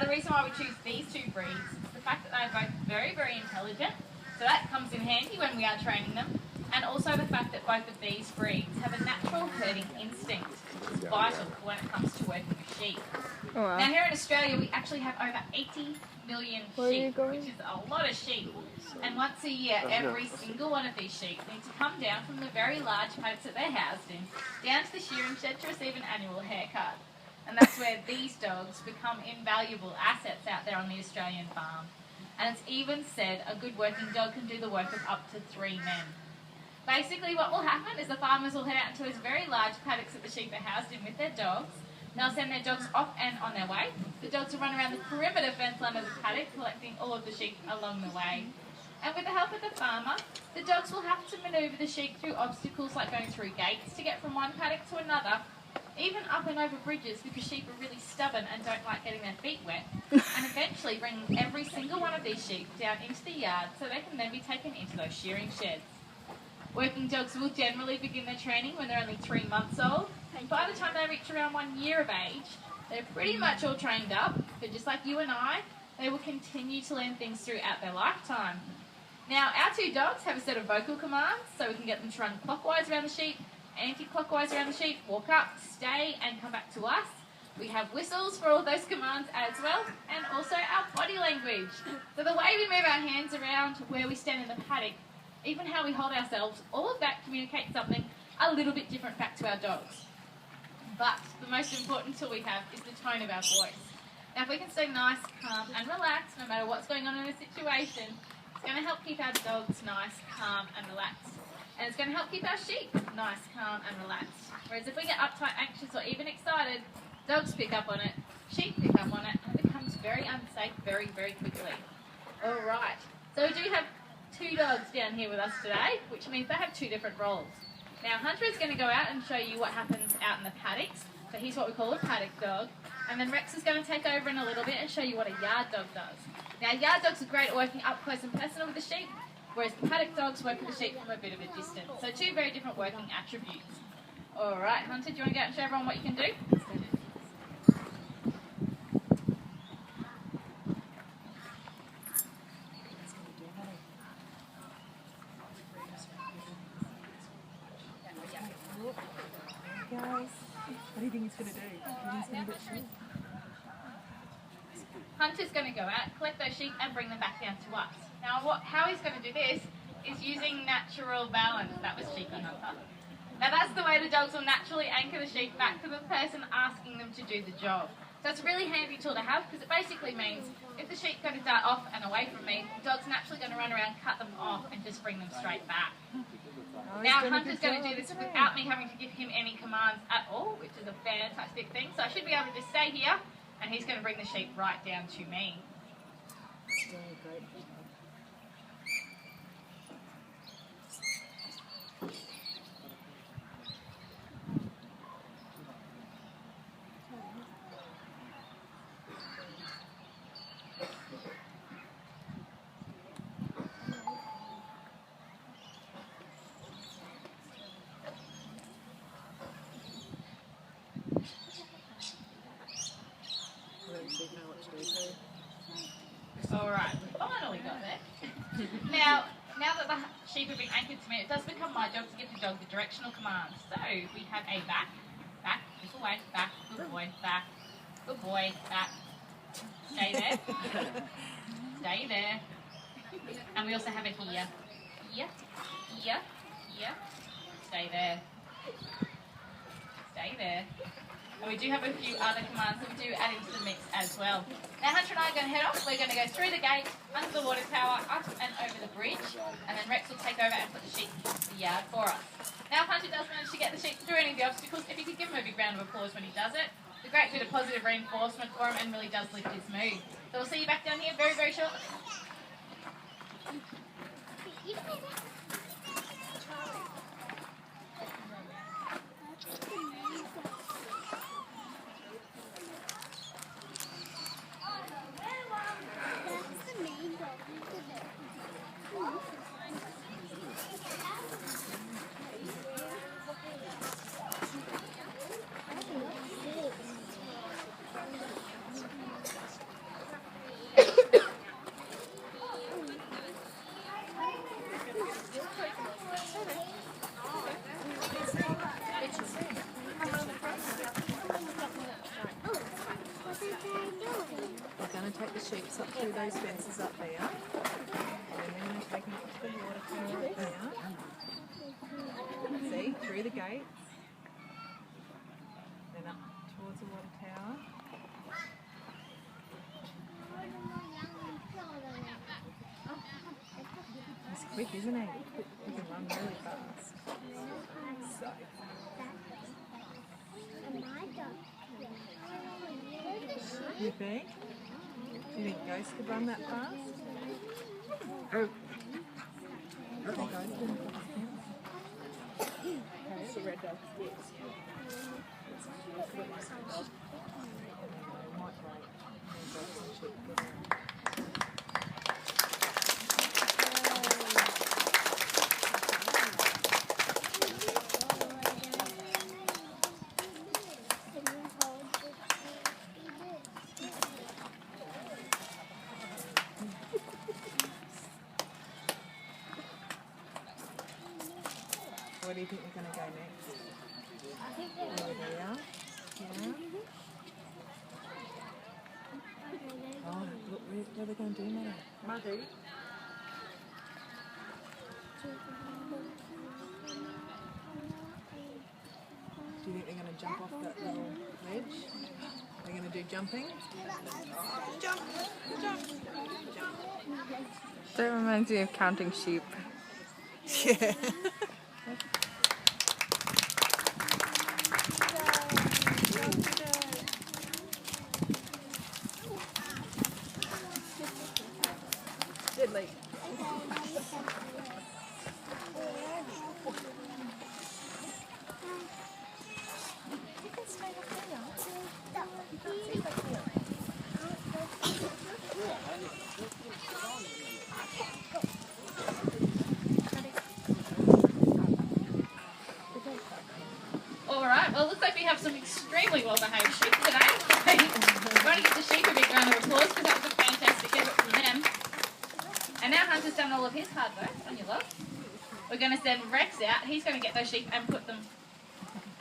Now the reason why we choose these two breeds is the fact that they are both very, very intelligent, so that comes in handy when we are training them, and also the fact that both of these breeds have a natural herding instinct, which is vital when it comes to working with sheep. Oh, wow. Now here in Australia we actually have over 80 million sheep, which is a lot of sheep, and once a year every single one of these sheep need to come down from the very large paddocks that they're housed in, down to the shearing shed to receive an annual haircut. And that's where these dogs become invaluable assets out there on the Australian farm. And it's even said a good working dog can do the work of up to 3 men. Basically what will happen is the farmers will head out into those very large paddocks that the sheep are housed in with their dogs. They'll send their dogs off and on their way. The dogs will run around the perimeter fence line of the paddock, collecting all of the sheep along the way. And with the help of the farmer, the dogs will have to manoeuvre the sheep through obstacles like going through gates to get from one paddock to another, even up and over bridges because sheep are really stubborn and don't like getting their feet wet, and eventually bring every single one of these sheep down into the yard so they can then be taken into those shearing sheds. Working dogs will generally begin their training when they're only 3 months old, and by the time they reach around 1 year of age, they're pretty much all trained up, but just like you and I, they will continue to learn things throughout their lifetime. Now, our 2 dogs have a set of vocal commands, so we can get them to run clockwise around the sheep, anti-clockwise around the sheep, walk up, stay, and come back to us. We have whistles for all those commands as well, and also our body language. So the way we move our hands around, where we stand in the paddock, even how we hold ourselves, all of that communicates something a little bit different back to our dogs. But the most important tool we have is the tone of our voice. Now, if we can stay nice, calm, and relaxed, no matter what's going on in a situation, it's going to help keep our dogs nice, calm, and relaxed. And it's going to help keep our sheep nice, calm, and relaxed. Whereas if we get uptight, anxious, or even excited, dogs pick up on it, sheep pick up on it, and it becomes very unsafe very, very quickly. All right. So we do have 2 dogs down here with us today, which means they have 2 different roles. Now, Hunter is going to go out and show you what happens out in the paddocks. So he's what we call a paddock dog. And then Rex is going to take over in a little bit and show you what a yard dog does. Now, yard dogs are great at working up close and personal with the sheep, whereas the paddock dogs work with the sheep from a bit of a distance. So 2 very different working attributes. All right, Hunter, do you want to go out and show everyone what you can do? Guys, what do you think he's going to do? Do you think he's going to get sheep? Hunter's going to go out, collect those sheep and bring them back down to us. Now, how he's going to do this is using natural balance. That was cheeky, Hunter. Now, that's the way the dogs will naturally anchor the sheep back to the person asking them to do the job. So it's a really handy tool to have because it basically means if the sheep's going to dart off and away from me, the dog's naturally going to run around, cut them off and just bring them straight back. Now Hunter's going to do this without me having to give him any commands at all, which is a fantastic thing. So I should be able to just stay here and he's going to bring the sheep right down to me. Alright, finally got there. Now that the sheep have been anchored to me, it does become my job to give the dog the directional commands. So we have a back, back, this away, back, good boy, back, stay there, stay there. And we also have a here, here, here, here, stay there, stay there. And we do have a few other commands that we do add into the mix as well. Now Hunter and I are going to head off. We're going to go through the gate, under the water tower, up and over the bridge, and then Rex will take over and put the sheep into the yard for us. Now if Hunter does manage to get the sheep through any of the obstacles, if you could give him a big round of applause when he does it, it's a great bit of positive reinforcement for him and really does lift his mood. So we'll see you back down here very, very shortly. take the sheep up through those fences up there. And then we're going to take them up to the water tower up there. See, through the gates. Then up towards the water tower. He's quick, isn't he? He can run really fast. So. You think? Do you think ghosts could run that fast? Okay, it's a red dog. Where do you think we're going to go next? Over there. Yeah. Oh, look, what are they going to do, Mother? Mother? Do you think they're going to jump off that little ledge? They're going to do jumping? Oh, jump! Jump! Jump! That reminds me of counting sheep. Yeah. Deadly. Alright, well it looks like we have some extremely well behaved sheep today. We're going to give the sheep a big round of applause because that was a fantastic effort from them. And now Hunter's done all of his hard work on your log. We're going to send Rex out. He's going to get those sheep and put them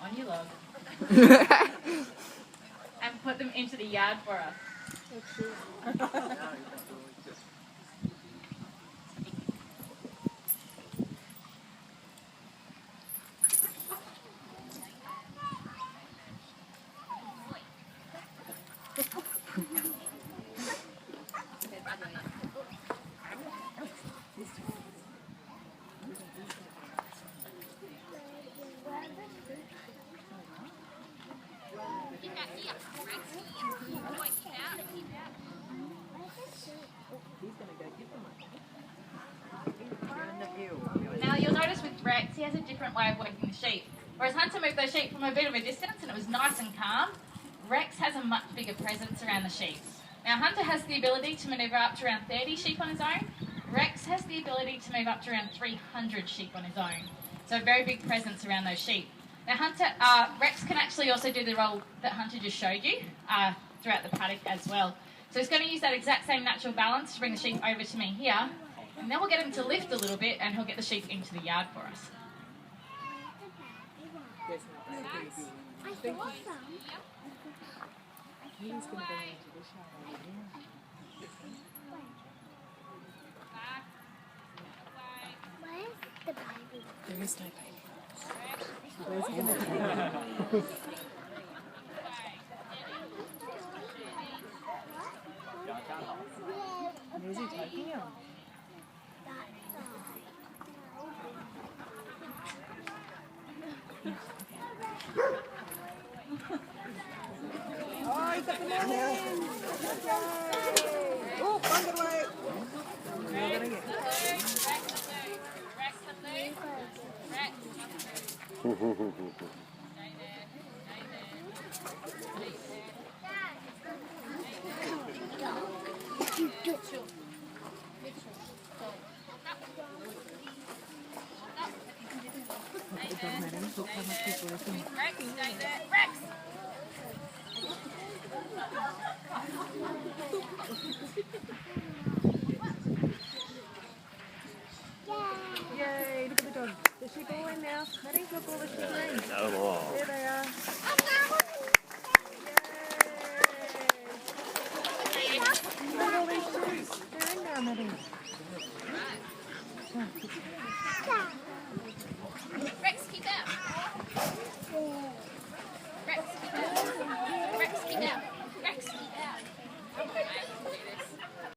on your log. And put them into the yard for us. Now you'll notice with Rex, he has a different way of working the sheep. Whereas Hunter moved those sheep from a bit of a distance and it was nice and calm, Rex has a much bigger presence around the sheep. Now Hunter has the ability to manoeuvre up to around 30 sheep on his own. Rex has the ability to move up to around 300 sheep on his own. So a very big presence around those sheep. Now Rex can actually also do the role that Hunter just showed you throughout the paddock as well. So he's going to use that exact same natural balance to bring the sheep over to me here. And then we'll get him to lift a little bit and he'll get the sheep into the yard for us. I think he's going to go into the shower over here. Where's the baby? There is no baby. Where's he going to go? Where's he taking him? Oh, he's up in there now. Oh, I'm going to wait. You're going to get It doesn't matter. Look how much he's working. Rex, stay there. Rex! Yay, look at the dog. The sheep all in now. Maddie, look all the sheep in. No more. There they are. Yay! Rex,